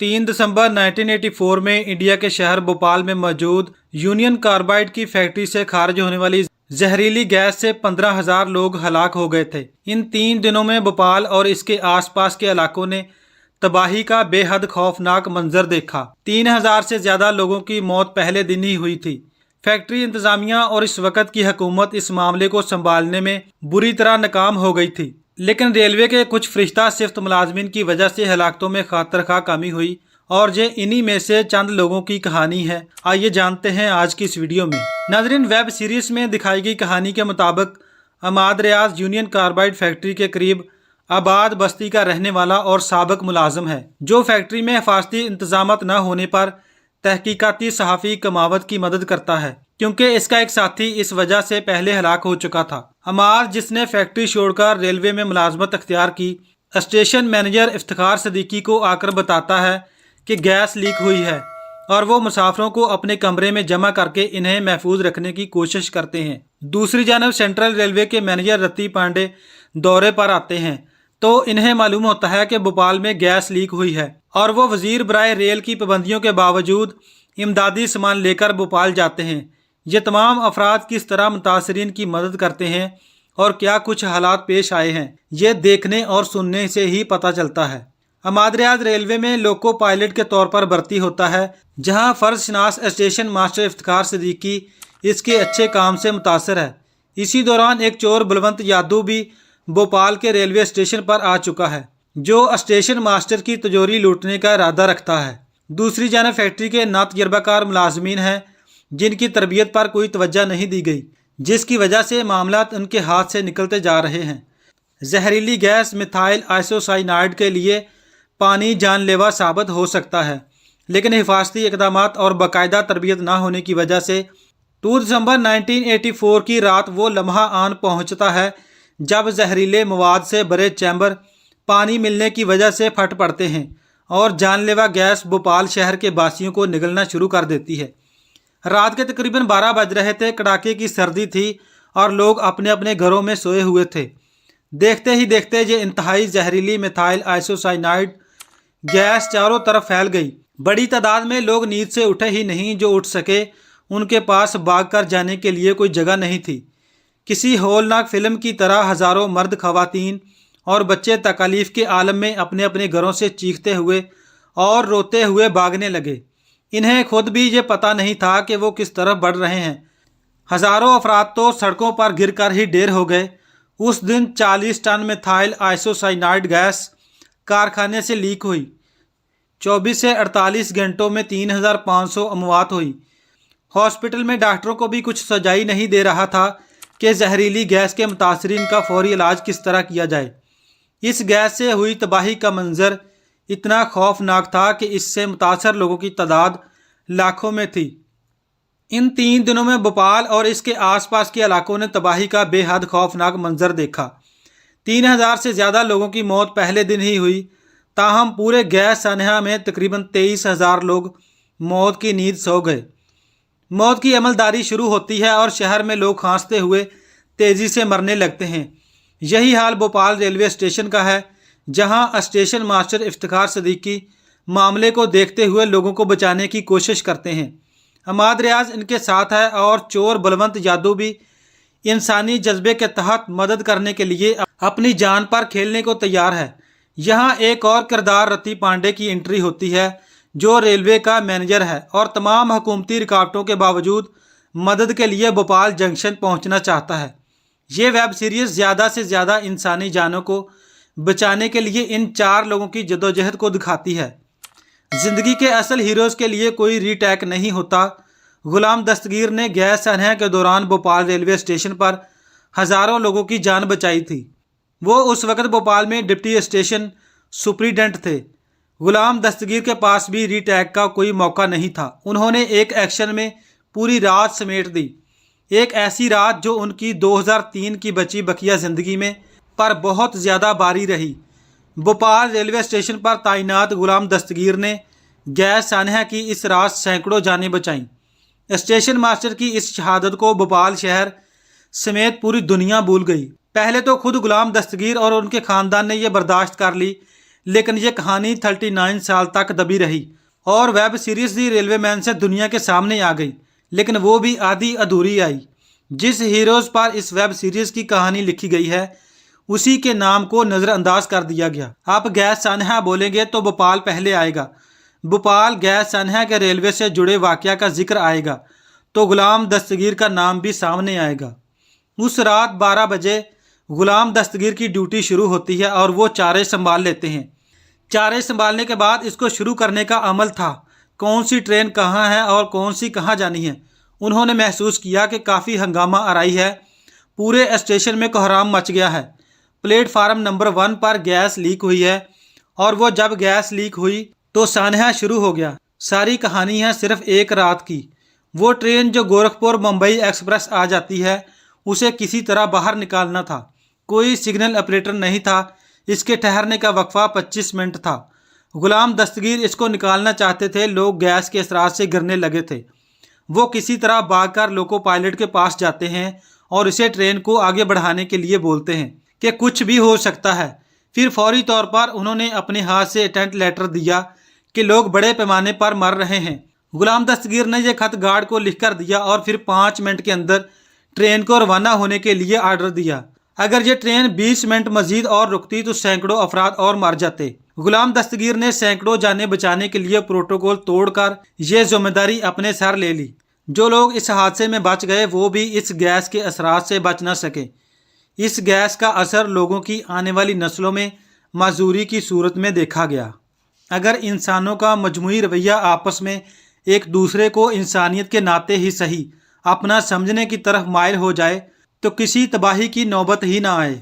3 दिसंबर 1984 में इंडिया के शहर भोपाल में मौजूद यूनियन कार्बाइड की फैक्ट्री से खारिज होने वाली जहरीली गैस से 15,000 लोग हलाक हो गए थे। इन 3 दिनों में भोपाल और इसके आसपास के इलाकों ने तबाही का बेहद खौफनाक मंजर देखा। 3,000 से ज्यादा लोगों की मौत पहले दिन ही हुई थी। फैक्ट्री इंतजामिया और इस वक्त की हुकूमत इस मामले को संभालने में बुरी तरह नाकाम हो गई थी, लेकिन रेलवे के कुछ फरिश्ता सिफ्त मुलाजमीन की वजह से हलाकतों में खातरखा कमी हुई और ये इन्हीं में से चंद लोगों की कहानी है। आइए जानते हैं आज की इस वीडियो में। नाज़रीन, वेब सीरीज में दिखाई गई कहानी के मुताबिक अमाद रियाज यूनियन कार्बाइड फैक्ट्री के करीब आबाद बस्ती का रहने वाला और साबिक मुलाजिम है, जो फैक्ट्री में हिफाजती इंतजामात न होने पर तहकीकाती सहाफ़ी कमावत की मदद करता है, क्योंकि इसका एक साथी इस वजह से पहले हलाक हो चुका था। अमाद, जिसने फैक्ट्री छोड़कर रेलवे में मुलाजमत अख्तियार की, स्टेशन मैनेजर इफ्तिखार सदीकी को आकर बताता है कि गैस लीक हुई है और वो मुसाफिरों को अपने कमरे में जमा करके इन्हें महफूज रखने की कोशिश करते हैं। दूसरी जानब सेंट्रल रेलवे के मैनेजर रति पांडे दौरे पर आते हैं तो इन्हें मालूम होता है कि भोपाल में गैस लीक हुई है और वो वजीर बराए रेल की पाबंदियों के बावजूद इमदादी सामान लेकर भोपाल जाते हैं। ये तमाम अफराद किस तरह मुतासरीन की मदद करते हैं और क्या कुछ हालात पेश आए हैं, ये देखने और सुनने से ही पता चलता है। अमाद रियाज रेलवे में लोको पायलट के तौर पर भर्ती होता है, जहां फर्जशनास स्टेशन मास्टर इफ्तिखार सदीकी इसके अच्छे काम से मुतासर है। इसी दौरान एक चोर बलवंत यादू भी भोपाल के रेलवे स्टेशन पर आ चुका है, जो स्टेशन मास्टर की तिजोरी लूटने का इरादा रखता है। दूसरी जानब फैक्ट्री के नातजर्बाकार मुलाजमीन हैं, जिनकी तरबियत पर कोई तवज्जो नहीं दी गई, जिसकी वजह से मामलात उनके हाथ से निकलते जा रहे हैं। जहरीली गैस मिथाइल आइसोसाइनाइड के लिए पानी जानलेवा साबित हो सकता है, लेकिन हिफाजती इकदाम और बाकायदा तरबियत ना होने की वजह से 2 दिसंबर 1984 की रात वो लम्हा आन पहुंचता है जब जहरीले मवाद से भरे चैम्बर पानी मिलने की वजह से फट पड़ते हैं और जानलेवा गैस भोपाल शहर के बासियों को निगलना शुरू कर देती है। रात के तकरीबन 12 बज रहे थे, कड़ाके की सर्दी थी और लोग अपने अपने घरों में सोए हुए थे। देखते ही देखते ये इंतहाई जहरीली मिथाइल आइसोसाइनाइड गैस चारों तरफ फैल गई। बड़ी तादाद में लोग नींद से उठे ही नहीं, जो उठ सके उनके पास भाग कर जाने के लिए कोई जगह नहीं थी। किसी होलनाक फिल्म की तरह हज़ारों मर्द, खवातीन और बच्चे तकालीफ के आलम में अपने अपने घरों से चीखते हुए और रोते हुए भागने लगे। इन्हें खुद भी ये पता नहीं था कि वो किस तरफ बढ़ रहे हैं। हज़ारों अफराद तो सड़कों पर गिर कर ही ढेर हो गए। उस दिन 40 टन मिथाइल आइसोसाइनाइड गैस कारखाने से लीक हुई। 24 से 48 घंटों में 3,500 अमवात हुई। हॉस्पिटल में डॉक्टरों को भी कुछ सजाई नहीं दे रहा था कि जहरीली गैस के मुतासरीन का फौरी इलाज किस तरह किया जाए। इस गैस से हुई तबाही का मंजर इतना खौफनाक था कि इससे मुतासर लोगों की तादाद लाखों में थी। इन 3 दिनों में भोपाल और इसके आसपास के इलाकों ने तबाही का बेहद खौफनाक मंजर देखा। 3,000 से ज़्यादा लोगों की मौत पहले दिन ही हुई, ताहम पूरे गैस सानहा में तकरीबन 23,000 लोग मौत की नींद सो गए। मौत की अमलदारी शुरू होती है और शहर में लोग खांसते हुए तेज़ी से मरने लगते हैं। यही हाल भोपाल रेलवे स्टेशन का है, जहां स्टेशन मास्टर इफ्तिखार सदीकी मामले को देखते हुए लोगों को बचाने की कोशिश करते हैं। अमाद रियाज इनके साथ है और चोर बलवंत यादू भी इंसानी जज्बे के तहत मदद करने के लिए अपनी जान पर खेलने को तैयार है। यहाँ एक और किरदार रति पांडे की एंट्री होती है, जो रेलवे का मैनेजर है और तमाम हुकूमती रुकावटों के बावजूद मदद के लिए भोपाल जंक्शन पहुँचना चाहता है। ये वेब सीरीज़ ज़्यादा से ज़्यादा इंसानी जानों को बचाने के लिए इन 4 लोगों की जदोजहद को दिखाती है। ज़िंदगी के असल हीरोज़ के लिए कोई रीटेक नहीं होता। गुलाम दस्तगीर ने गैस सानहा के दौरान भोपाल रेलवे स्टेशन पर हज़ारों लोगों की जान बचाई थी। वो उस वक्त भोपाल में डिप्टी स्टेशन सुपरिटेंडेंट थे। गुलाम दस्तगीर के पास भी रीटेक का कोई मौका नहीं था। उन्होंने एक एक्शन में पूरी रात समेट दी, एक ऐसी रात जो उनकी 2003 की बची बकिया ज़िंदगी में पर बहुत ज़्यादा बारी रही। भोपाल रेलवे स्टेशन पर तैनात गुलाम दस्तगीर ने गैस सानहा की इस रात सैकड़ों जानें बचाईं। स्टेशन मास्टर की इस शहादत को भोपाल शहर समेत पूरी दुनिया भूल गई। पहले तो खुद गुलाम दस्तगीर और उनके ख़ानदान ने यह बर्दाश्त कर ली, लेकिन ये कहानी 39 साल तक दबी रही और वेब सीरीज भी रेलवे मैन से दुनिया के सामने आ गई, लेकिन वो भी आधी अधूरी आई। जिस हीरोज पर इस वेब सीरीज की कहानी लिखी गई है उसी के नाम को नज़रअंदाज कर दिया गया। आप गैस सानहा बोलेंगे तो भोपाल पहले आएगा। भोपाल गैस सानहा के रेलवे से जुड़े वाकया का जिक्र आएगा तो गुलाम दस्तगीर का नाम भी सामने आएगा। उस रात 12 बजे गुलाम दस्तगीर की ड्यूटी शुरू होती है और वो चारे संभाल लेते हैं। चारे संभालने के बाद इसको शुरू करने का अमल था, कौन सी ट्रेन कहाँ है और कौन सी कहाँ जानी है। उन्होंने महसूस किया कि काफ़ी हंगामा आराई है, पूरे स्टेशन में कोहराम मच गया है। प्लेटफार्म नंबर 1 पर गैस लीक हुई है और वो जब गैस लीक हुई तो सानहा शुरू हो गया। सारी कहानी है सिर्फ एक रात की। वो ट्रेन जो गोरखपुर मुंबई एक्सप्रेस आ जाती है उसे किसी तरह बाहर निकालना था। कोई सिग्नल ऑपरेटर नहीं था। इसके ठहरने का वक्फा 25 मिनट था। गुलाम दस्तगीर इसको निकालना चाहते थे। लोग गैस के असरात से गिरने लगे थे। वो किसी तरह भागकर लोको पायलट के पास जाते हैं और इसे ट्रेन को आगे बढ़ाने के लिए बोलते हैं कि कुछ भी हो सकता है। फिर फौरी तौर पर उन्होंने अपने हाथ से अटेंट लेटर दिया कि लोग बड़े पैमाने पर मर रहे हैं। गुलाम दस्तगीर ने यह खत गार्ड को लिखकर दिया और फिर 5 मिनट के अंदर ट्रेन को रवाना होने के लिए आर्डर दिया। अगर ये ट्रेन 20 मिनट मजीद और रुकती तो सैकड़ों अफराद और मर जाते। गुलाम दस्तगीर ने सैकड़ों जानें बचाने के लिए प्रोटोकॉल तोड़कर ये जिम्मेदारी अपने सर ले ली। जो लोग इस हादसे में बच गए वो भी इस गैस के असरात से बच न सके। इस गैस का असर लोगों की आने वाली नस्लों में माजूरी की सूरत में देखा गया। अगर इंसानों का मजमूई रवैया आपस में एक दूसरे को इंसानियत के नाते ही सही अपना समझने की तरफ माइल हो जाए तो किसी तबाही की नौबत ही ना आए।